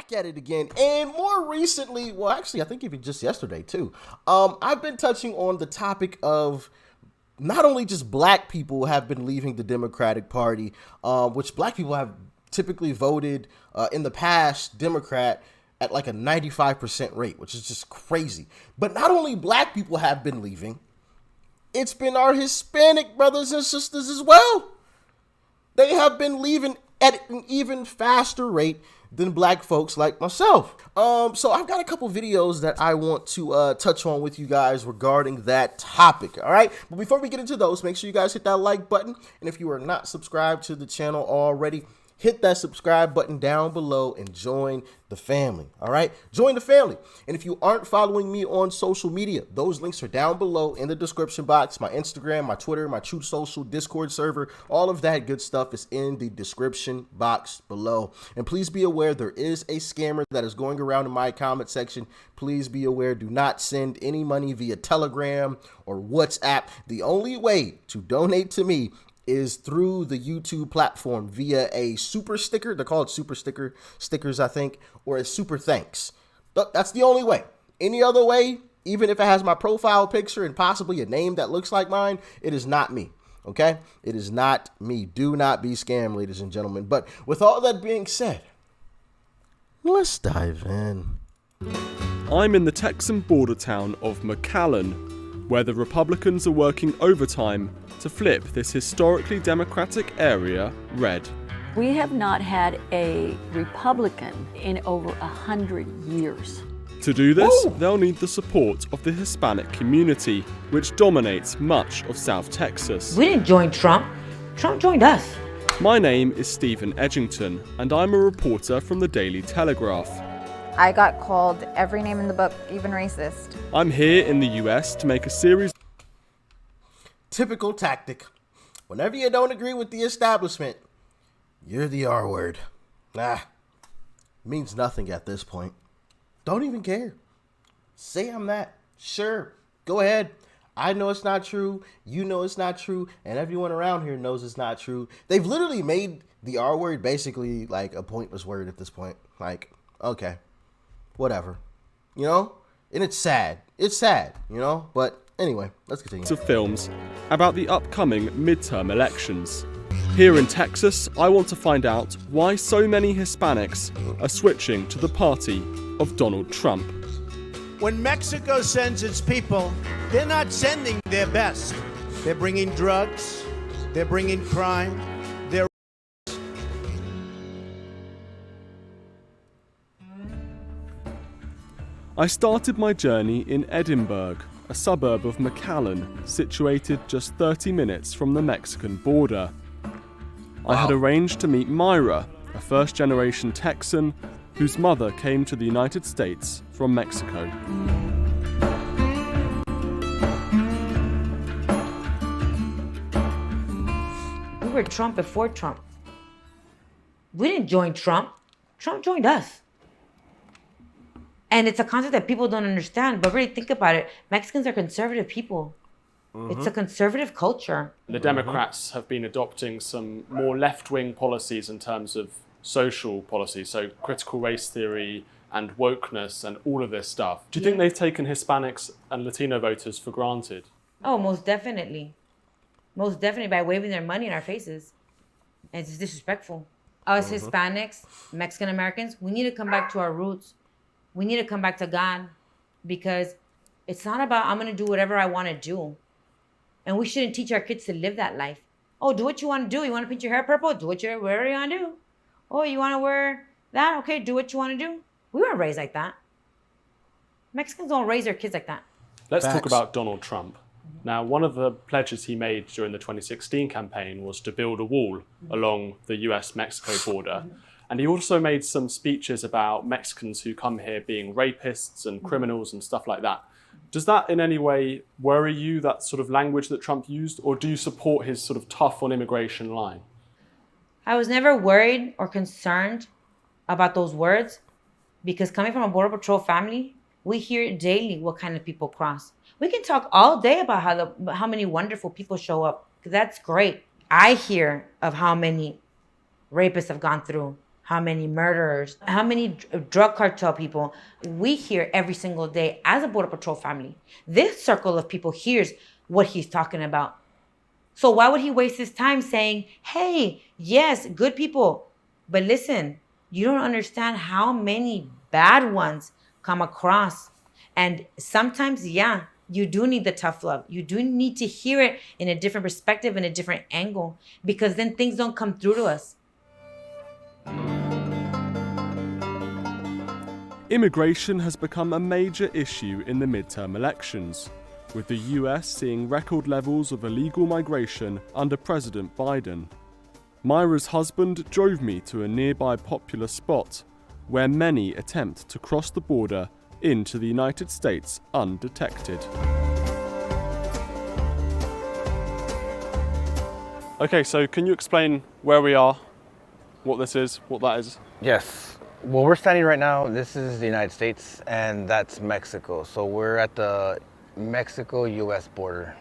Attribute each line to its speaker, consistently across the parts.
Speaker 1: back at it again. And more recently, well, actually, I think even just yesterday too, I've been touching on the topic of not only just black people have been leaving the Democratic Party, which black people have typically voted in the past Democrat at like a 95% rate, which is just crazy. But not only black people have been leaving, it's been our Hispanic brothers and sisters as well. They have been leaving at an even faster rate than black folks like myself. So I've got a couple videos that I want to touch on with you guys regarding that topic, all right? But before we get into those, make sure you guys hit that like button. And if you are not subscribed to the channel already, hit that subscribe button down below and join the family, all right? Join the family. And if you aren't following me on social media, those links are down below in the description box. My Instagram, my Twitter, my Truth Social, Discord server, all of that good stuff is in the description box below. And please be aware there is a scammer that is going around in my comment section. Please be aware, do not send any money via Telegram or WhatsApp. The only way to donate to me is through the YouTube platform via a super sticker. They're called super stickers, I think, or a super thanks. That's the only way. Any other way, even if it has my profile picture and possibly a name that looks like mine, it is not me. Okay? It is not me. Do not be scammed, ladies and gentlemen. But with all that being said, let's dive in.
Speaker 2: I'm in the Texan border town of McAllen, where the Republicans are working overtime to flip this historically Democratic area red.
Speaker 3: We have not had a Republican in over 100 years.
Speaker 2: To do this, they'll need the support of the Hispanic community, which dominates much of South Texas.
Speaker 4: We didn't join Trump. Trump joined us.
Speaker 2: My name is Stephen Edgington, and I'm a reporter from the Daily Telegraph.
Speaker 5: I got called every name in the book, even racist.
Speaker 2: I'm here in the US to make a series.
Speaker 1: Typical tactic. Whenever you don't agree with the establishment, you're the R word. Nah, means nothing at this point. Don't even care. Say I'm that. Sure, go ahead. I know it's not true. You know it's not true. And everyone around here knows it's not true. They've literally made the R word basically like a pointless word at this point. Like, okay, whatever. You know? And it's sad. It's sad, you know? But anyway, let's continue.
Speaker 2: Of films about the upcoming midterm elections. Here in Texas, I want to find out why so many Hispanics are switching to the party of Donald Trump.
Speaker 6: When Mexico sends its people, they're not sending their best. They're bringing drugs, they're bringing crime, they're...
Speaker 2: I started my journey in Edinburgh, a suburb of McAllen, situated just 30 minutes from the Mexican border. I had arranged to meet Myra, a first-generation Texan whose mother came to the United States from Mexico.
Speaker 4: We were Trump before Trump. We didn't join Trump. Trump joined us. And it's a concept that people don't understand, but really think about it. Mexicans are conservative people. It's a conservative culture.
Speaker 2: The Democrats have been adopting some more left-wing policies in terms of social policy, so critical race theory and wokeness and all of this stuff. Do you think they've taken Hispanics and Latino voters for granted?
Speaker 4: Oh, most definitely. Most definitely by waving their money in our faces. And it's disrespectful. Us Hispanics, Mexican Americans, we need to come back to our roots. We need to come back to God, because it's not about I'm going to do whatever I want to do. And we shouldn't teach our kids to live that life. Oh, do what you want to do. You want to paint your hair purple? Do whatever you want to do. Oh, you want to wear that? Okay, do what you want to do. We weren't raised like that. Mexicans don't raise their kids like that.
Speaker 2: Let's talk about Donald Trump. Now, one of the pledges he made during the 2016 campaign was to build a wall along the US-Mexico border. And he also made some speeches about Mexicans who come here being rapists and criminals and stuff like that. Does that in any way worry you, that sort of language that Trump used, or do you support his sort of tough on immigration line?
Speaker 4: I was never worried or concerned about those words, because coming from a Border Patrol family, we hear daily what kind of people cross. We can talk all day about how many wonderful people show up. That's great. I hear of how many rapists have gone through, how many murderers, how many drug cartel people we hear every single day as a Border Patrol family. This circle of people hears what he's talking about. So why would he waste his time saying, hey, yes, good people, but listen, you don't understand how many bad ones come across. And sometimes, yeah, you do need the tough love. You do need to hear it in a different perspective, in a different angle, because then things don't come through to us.
Speaker 2: Immigration has become a major issue in the midterm elections, with the US seeing record levels of illegal migration under President Biden. Myra's husband drove me to a nearby popular spot where many attempt to cross the border into the United States undetected. Okay, so can you explain where we are, what this is, what that is?
Speaker 7: Yes. Well, we're standing right now, this is the United States, and that's Mexico. So we're at the Mexico-US border.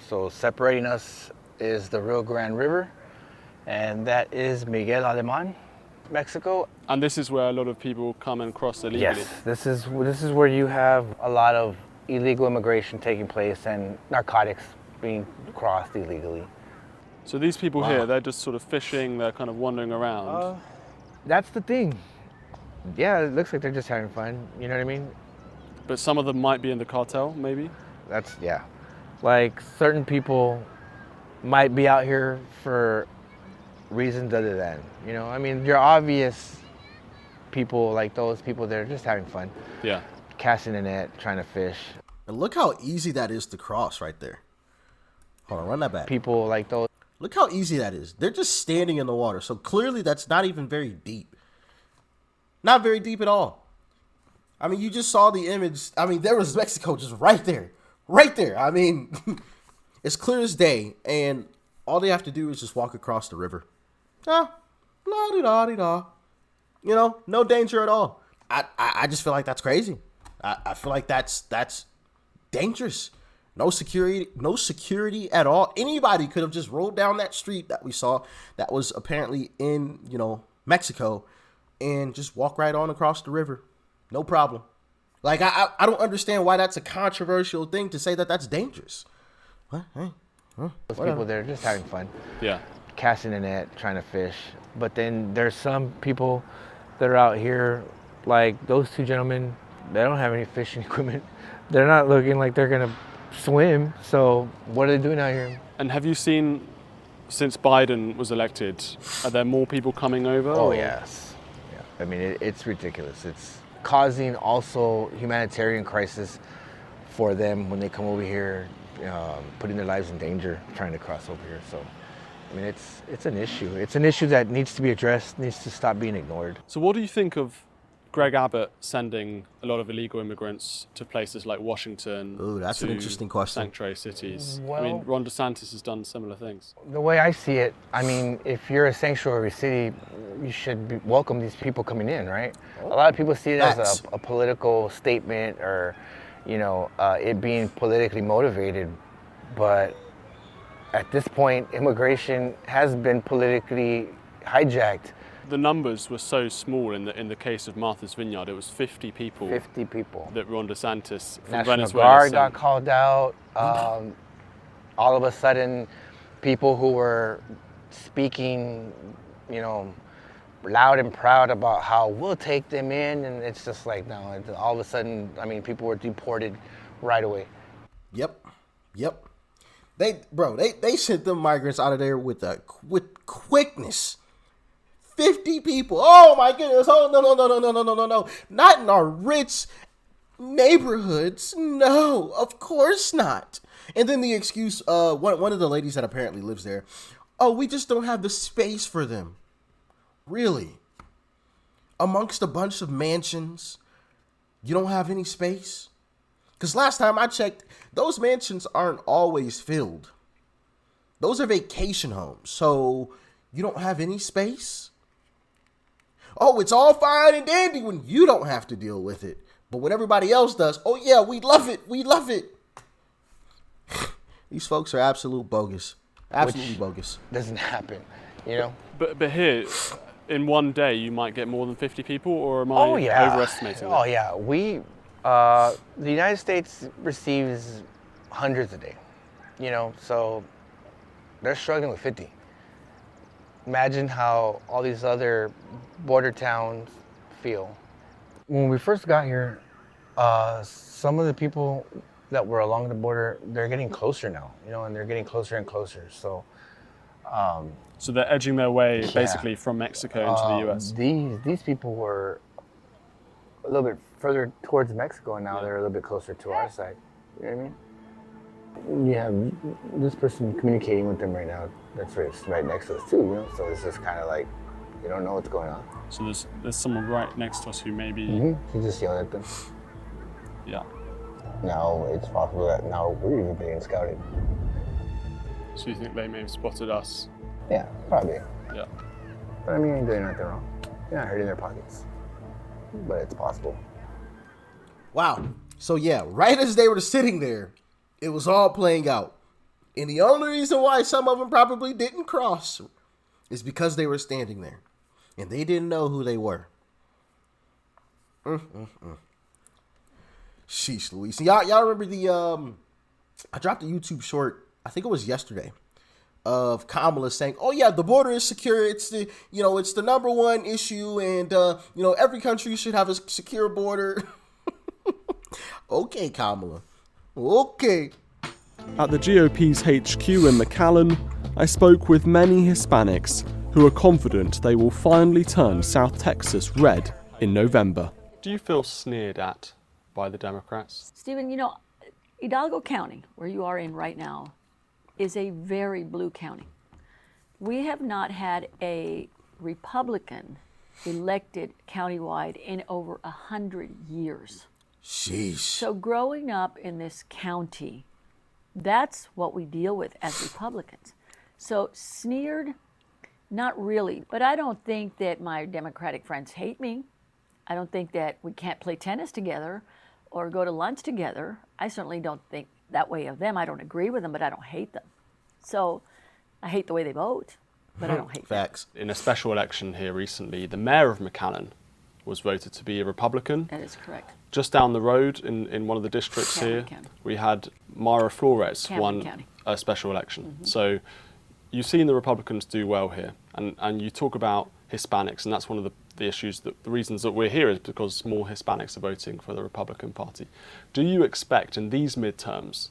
Speaker 7: So separating us is the Rio Grande River, and that is Miguel Alemán, Mexico.
Speaker 2: And this is where a lot of people come and cross illegally?
Speaker 7: Yes, this is where you have a lot of illegal immigration taking place and narcotics being crossed illegally.
Speaker 2: So these people here, they're just sort of fishing, they're kind of wandering around?
Speaker 7: That's the thing. Yeah, it looks like they're just having fun, you know what I mean?
Speaker 2: But some of them might be in the cartel, maybe?
Speaker 7: That's, yeah. Like, certain people might be out here for reasons other than, you know? I mean, your obvious people, like those people that are just having fun.
Speaker 2: Yeah.
Speaker 7: Casting a net, trying to fish.
Speaker 1: And look how easy that is to cross right there. Hold on, run that back.
Speaker 7: People like those.
Speaker 1: Look how easy that is. They're just standing in the water. So clearly that's not even very deep. Not very deep at all. I mean, you just saw the image. I mean, there was Mexico just right there. Right there. I mean, it's clear as day. And all they have to do is just walk across the river. La-di-da-di-da. You know, no danger at all. I just feel like that's crazy. I feel like that's dangerous. No security at all. Anybody could have just rolled down that street that we saw that was apparently in, you know, Mexico and just walk right on across the river. No problem. Like, I don't understand why that's a controversial thing to say that that's dangerous. What? Hey,
Speaker 7: those people that are just having fun.
Speaker 2: Yeah.
Speaker 7: Casting a net, trying to fish. But then there's some people that are out here, like those two gentlemen, they don't have any fishing equipment. They're not looking like they're going to swim. So what are they doing out here?
Speaker 2: And have you seen, since Biden was elected, are there more people coming over?
Speaker 7: Oh,
Speaker 2: or?
Speaker 7: yes. Yeah. I mean, it's ridiculous. It's causing also humanitarian crisis for them when they come over here, putting their lives in danger trying to cross over here. So, I mean, it's an issue. It's an issue that needs to be addressed, needs to stop being ignored.
Speaker 2: So what do you think of Greg Abbott sending a lot of illegal immigrants to places like Washington?
Speaker 1: Ooh, that's an interesting question.
Speaker 2: Sanctuary cities.
Speaker 7: Well,
Speaker 2: I mean, Ron DeSantis has done similar things.
Speaker 7: The way I see it, I mean, if you're a sanctuary city, you should welcome these people coming in, right? A lot of people see it as a political statement or, you know, it being politically motivated. But at this point, immigration has been politically hijacked.
Speaker 2: The numbers were so small in the case of Martha's Vineyard. It was 50 people.
Speaker 7: 50 people.
Speaker 2: That Ron DeSantis from
Speaker 7: National
Speaker 2: Venezuela
Speaker 7: Guard
Speaker 2: sent.
Speaker 7: got called out. All of a sudden, people who were speaking, you know, loud and proud about how we'll take them in, and it's just like, no, all of a sudden, I mean, people were deported right away.
Speaker 1: Yep. They sent them migrants out of there with quickness. 50 people. Oh my goodness. Oh no. Not in our rich neighborhoods. No, of course not. And then the excuse, one of the ladies that apparently lives there, oh, we just don't have the space for them. Really? Amongst a bunch of mansions, you don't have any space? Because last time I checked, those mansions aren't always filled. Those are vacation homes, so you don't have any space? Oh, it's all fine and dandy when you don't have to deal with it. But when everybody else does, oh yeah, we love it. These folks are absolute bogus. Absolutely bogus.
Speaker 7: Doesn't happen, you know?
Speaker 2: But here, in one day you might get more than 50 people, or am I
Speaker 7: Oh yeah.
Speaker 2: overestimating
Speaker 7: Oh
Speaker 2: it?
Speaker 7: yeah. The United States receives hundreds a day. You know, so they're struggling with 50. Imagine how all these other border towns feel. When we first got here, some of the people that were along the border, they're getting closer now, you know, and they're getting closer and closer. So
Speaker 2: So they're edging their way
Speaker 7: Yeah.
Speaker 2: basically from Mexico into the US.
Speaker 7: these people were a little bit further towards Mexico, and now
Speaker 2: Yeah.
Speaker 7: they're a little bit closer to our side. You know what I mean? You have this person communicating with them right now. That's right next to us too, you know. So it's just kind of like you don't know what's going on.
Speaker 2: So there's someone right next to us who maybe,
Speaker 7: You just yell at them.
Speaker 2: yeah.
Speaker 7: Now it's possible that now we're even being scouted.
Speaker 2: So you think they may have spotted us?
Speaker 7: Yeah, probably.
Speaker 2: Yeah.
Speaker 7: But I mean, ain't doing nothing wrong. You're not hurting their pockets. But it's possible.
Speaker 1: Wow. So yeah, right as they were sitting there, it was all playing out. And the only reason why some of them probably didn't cross is because they were standing there. And they didn't know who they were. Sheesh, Louise. Y'all remember the I dropped a YouTube short, I think it was yesterday, of Kamala saying, "Oh yeah, the border is secure. It's the it's the number one issue, and every country should have a secure border." Okay, Kamala. Okay.
Speaker 2: At the GOP's HQ in McAllen, I spoke with many Hispanics who are confident they will finally turn South Texas red in November. Do you feel sneered at by the Democrats?
Speaker 3: Stephen, Hidalgo County, where you are in right now, is a very blue county. We have not had a Republican elected countywide in over 100 years.
Speaker 1: Sheesh.
Speaker 3: So growing up in this county, that's what we deal with as Republicans. So sneered, not really. But I don't think that my Democratic friends hate me. I don't think that we can't play tennis together or go to lunch together. I certainly don't think that way of them. I don't agree with them, but I don't hate them. So I hate the way they vote, but I don't hate them.
Speaker 1: Facts.
Speaker 2: In a special election here recently, the mayor of McAllen was voted to be a Republican.
Speaker 3: That is correct.
Speaker 2: Just down the road in one of the districts
Speaker 3: Cameron
Speaker 2: here,
Speaker 3: County.
Speaker 2: we had Mara Flores
Speaker 3: Cameron
Speaker 2: won
Speaker 3: County.
Speaker 2: a special election. So you've seen the Republicans do well here. And you talk about Hispanics, and that's one of the issues, the reasons that we're here is because more Hispanics are voting for the Republican Party. Do you expect in these midterms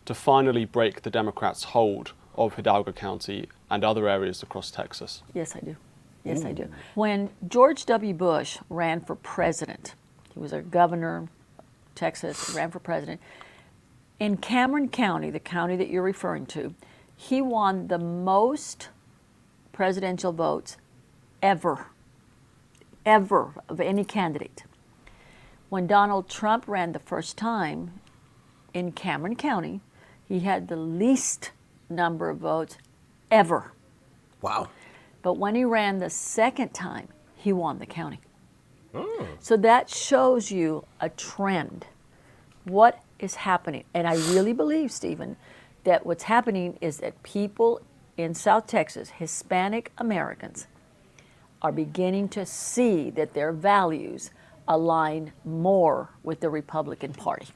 Speaker 2: to finally break the Democrats' hold of Hidalgo County and other areas across Texas?
Speaker 3: Yes, I do. Yes, I do. When George W. Bush ran for president, he was our governor of Texas, ran for president. In Cameron County, the county that you're referring to, he won the most presidential votes ever of any candidate. When Donald Trump ran the first time in Cameron County, he had the least number of votes ever.
Speaker 1: Wow.
Speaker 3: But when he ran the second time, he won the county. So that shows you a trend. What is happening? And I really believe, Stephen, that what's happening is that people in South Texas, Hispanic Americans, are beginning to see that their values align more with the Republican Party.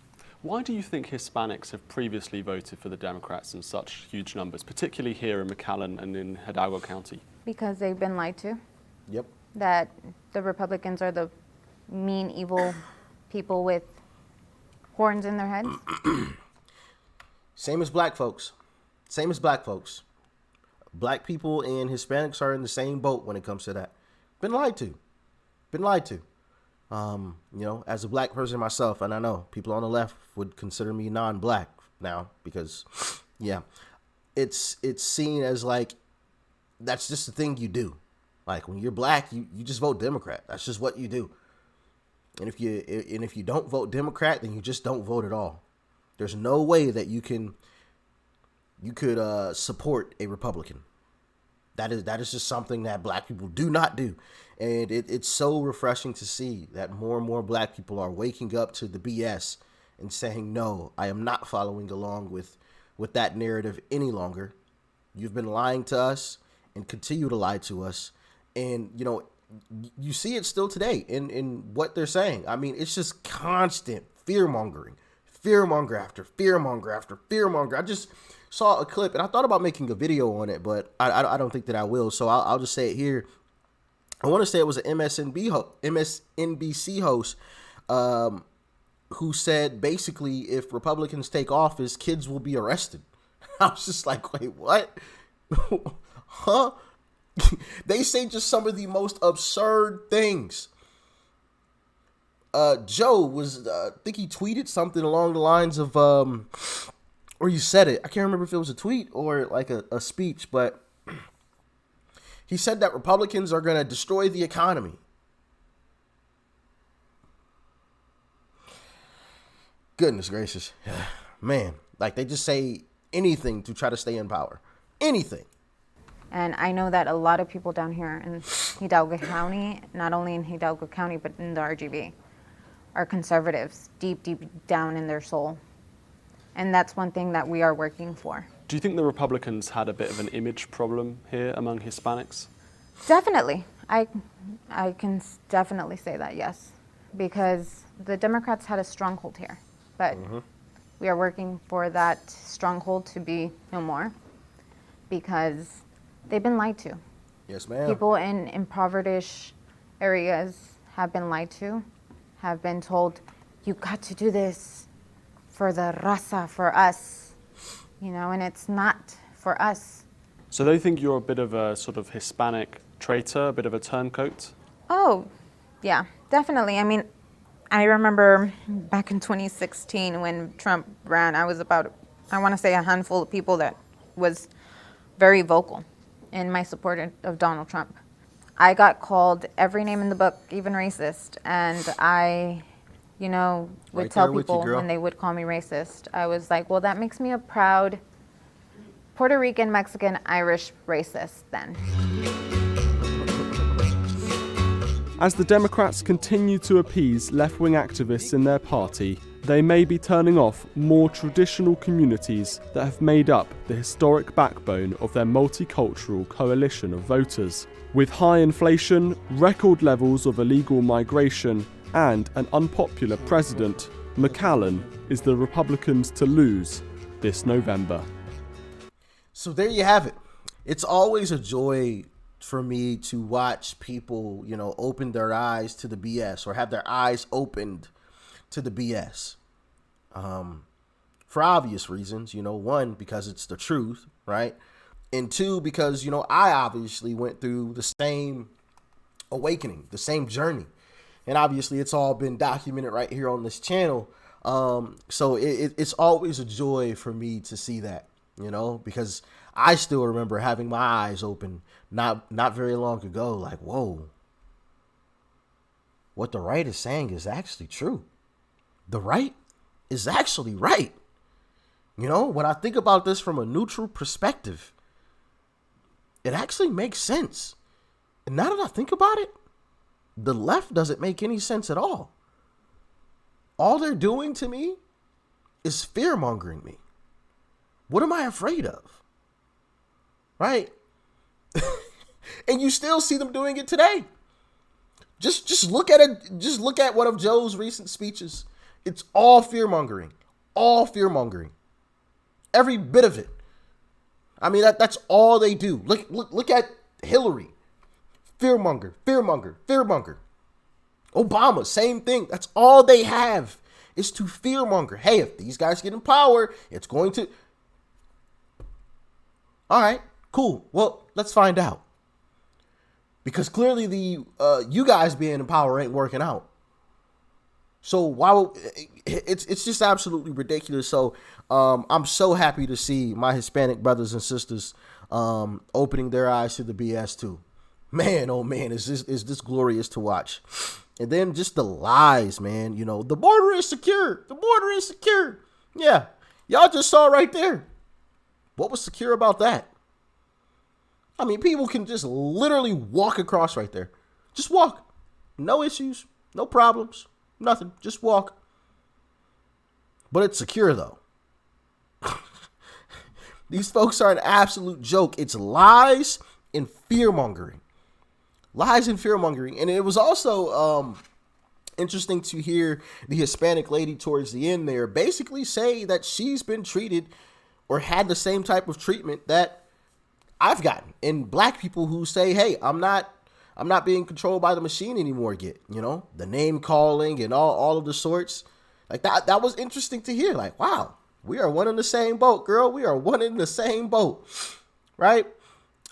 Speaker 2: Why do you think Hispanics have previously voted for the Democrats in such huge numbers, particularly here in McAllen and in Hidalgo County?
Speaker 5: Because they've been lied to.
Speaker 1: Yep.
Speaker 5: That the Republicans are the mean, evil people with horns in their heads.
Speaker 1: Same as black folks. Same as black folks. Black people and Hispanics are in the same boat when it comes to that. Been lied to. Been lied to. As a black person myself, and I know people on the left would consider me non-black now because, yeah, it's seen as like that's just the thing you do. Like when you're black, you just vote Democrat. That's just what you do. And if you don't vote Democrat, then you just don't vote at all. There's no way that you could support a Republican. That is just something that black people do not do. And it's so refreshing to see that more and more black people are waking up to the BS and saying, no, I am not following along with that narrative any longer. You've been lying to us and continue to lie to us. And, you know, you see it still today in what they're saying. I mean, it's just constant fear-mongering. Fear-monger after fear-monger after fear-monger. I just saw a clip, and I thought about making a video on it, but I don't think that I will. So I'll just say it here. I want to say it was an MSNBC host who said, basically, if Republicans take office, kids will be arrested. I was just like, wait, what? Huh? They say just some of the most absurd things. Joe was, I think he tweeted something along the lines of, or you said it. I can't remember if it was a tweet or like a speech, but he said that Republicans are going to destroy the economy. Goodness gracious. Man, like they just say anything to try to stay in power. Anything.
Speaker 5: And I know that a lot of people down here in Hidalgo County, not only in Hidalgo County, but in the RGB, are conservatives deep, deep down in their soul. And that's one thing that we are working for.
Speaker 2: Do you think the Republicans had a bit of an image problem here among Hispanics?
Speaker 5: Definitely. I can definitely say that, yes. Because the Democrats had a stronghold here. But we are working for that stronghold to be no more. Because they've been lied to.
Speaker 1: Yes, ma'am.
Speaker 5: People in impoverished areas have been lied to, have been told, you got to do this for the raza, for us, you know, and it's not for us.
Speaker 2: So they think you're a bit of a sort of Hispanic traitor, a bit of a turncoat?
Speaker 5: Oh, yeah, definitely. I mean, I remember back in 2016 when Trump ran, I was about, I want to say a handful of people that was very vocal in my support of Donald Trump. I got called every name in the book, even racist, and I, you know, would
Speaker 1: Right
Speaker 5: tell
Speaker 1: there with you,
Speaker 5: people
Speaker 1: girl.
Speaker 5: when they would call me racist, I was like, well, that makes me a proud Puerto Rican, Mexican, Irish racist then.
Speaker 2: As the Democrats continue to appease left-wing activists in their party, they may be turning off more traditional communities that have made up the historic backbone of their multicultural coalition of voters. With high inflation, record levels of illegal migration, and an unpopular president, McAllen is the Republicans to lose this November.
Speaker 1: So there you have it. It's always a joy for me to watch people, you know, open their eyes to the BS or have their eyes opened to the BS. For obvious reasons, you know, one, because it's the truth, right? And two, because, you know, I obviously went through the same awakening, the same journey. And obviously it's all been documented right here on this channel. So it's always a joy for me to see that, you know, because I still remember having my eyes open not very long ago, like, whoa, what the right is saying is actually true. The right is actually right. You know, when I think about this from a neutral perspective, it actually makes sense. And now that I think about it, the left doesn't make any sense at all. All they're doing to me is fear-mongering me. What am I afraid of? Right? And you still see them doing it today. Just look at it. Just look at one of Joe's recent speeches. It's all fear-mongering. All fear-mongering. Every bit of it. I mean, that's all they do. Look at Hillary. Fear-monger, fear-monger, fear-monger. Obama, same thing. That's all they have is to fear-monger. Hey, if these guys get in power, it's going to... All right, cool. Well, let's find out. Because clearly the you guys being in power ain't working out. So while it's just absolutely ridiculous. So I'm so happy to see my Hispanic brothers and sisters opening their eyes to the BS too. Man, oh man, is this glorious to watch. And then just the lies, man. You know, the border is secure. The border is secure. Yeah, y'all just saw right there. What was secure about that? I mean, people can just literally walk across right there. Just walk. No issues, no problems, nothing. Just walk. But it's secure, though. These folks are an absolute joke. It's lies and fear-mongering. lies and fear mongering. And it was also interesting to hear the Hispanic lady towards the end there basically say that she's been treated or had the same type of treatment that I've gotten, and black people who say, hey, I'm not being controlled by the machine anymore get, the name calling and all of the sorts. Like that was interesting to hear. Like, wow, we are one in the same boat, girl. We are one in the same boat. Right?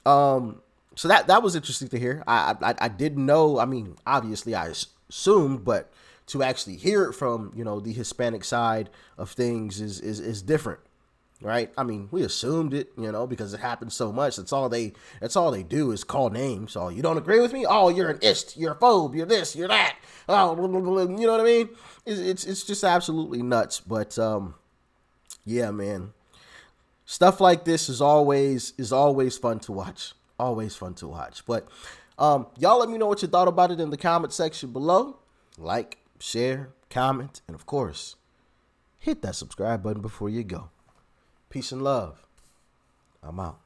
Speaker 1: So that was interesting to hear. I didn't know. I mean, obviously I assumed, but to actually hear it from, the Hispanic side of things is different. Right? I mean, we assumed it, because it happens so much. That's all they do is call names. Oh, you don't agree with me? Oh, you're an ist, you're a phobe, you're this, you're that. Oh, blah, blah, blah, you know what I mean? It's just absolutely nuts. But yeah, man, stuff like this is always fun to watch. Always fun to watch. But y'all let me know what you thought about it in the comment section below. Like, share, comment, and of course, hit that subscribe button before you go. Peace and love. I'm out.